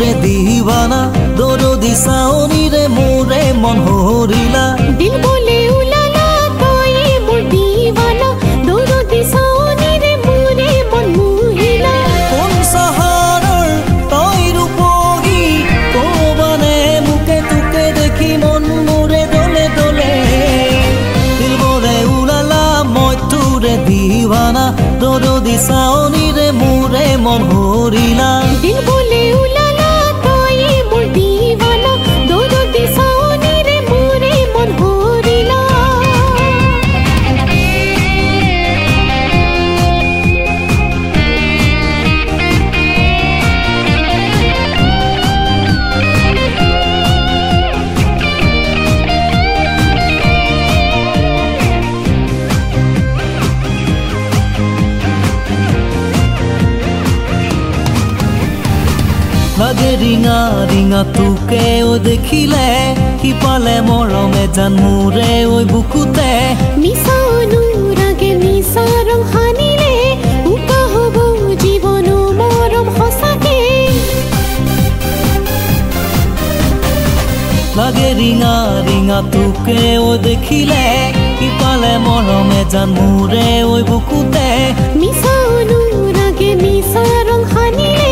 তোৰে দিৱানা দৰদি চাৱনীৰে মোৰে মন হৰিলা দিল বলে উলালা তই মোৰ দিৱানা দৰদি চাৱনীৰে মোৰে মন মুহিলা কোন চহৰৰ তই ৰূপহী ক'বানে মুকে তোকে দেখি মন মোৰে দলে দলে দিল বলে উলালা মই তোৰে দিৱানা দৰদি চাৱনীৰে মোৰে মন হৰিলা দিল বলে উলালা তই মোৰ দিৱানা দৰদি চাৱনীৰে মোৰে মন হৰিলা লাগে ৰিঙা ৰিঙা তোকে ও দেখিলে সিপালে মৰমে জান মোৰে ঐ বুকুতে মিছা অনুৰাগে মিছা ৰং সানিলে উকা হ'ব জীৱন মৰম সঁচাকে লাগে ৰিঙা ৰিঙা তোকে ও দেখিলে সিপালে মৰমে জান মোৰে ঐ বুকুতে মিছা অনুৰাগে মিছা ৰং সানিলে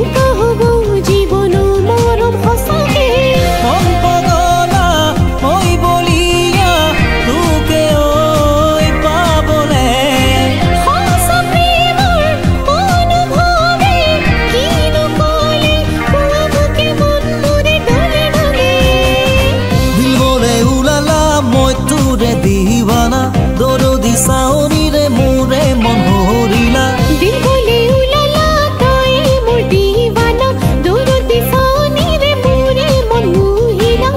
উকা হ'ব জীৱন মৰম সঁচাকে মন পগলা মই বলিয়া তোকে ঐ পাবলে সঁচা প্ৰেমৰ অনুভৱে কিনো ক'লে পুৱাবকে মন মোৰে ডলে ডলে দিল বলে উলালা মই তোৰে দিৱানা দৰদি চাৱনীৰে মোৰে মন হৰিলা দিল বলে উলালা তই মোৰ দিৱানা দৰদি চাৱনীৰে মোৰে মন মুহিলা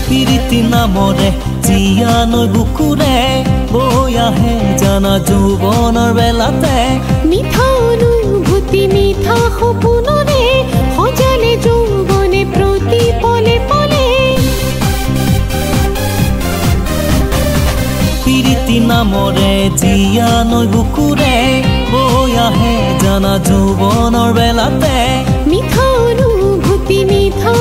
প্ৰীতি নামৰে জীয়া নৈ বুকুৰে বৈ আহে জানা যৌৱনৰ বেলাতে মিঠা অনুভূতি মিঠা সপোনৰে সজালে যৌৱনে প্ৰতি পলে পলে প্ৰীতি নামৰে জীয়া নৈ বুকুৰে বৈ আহে জানা যৌৱনৰ বেলাতে মিঠা অনুভূতি মিঠা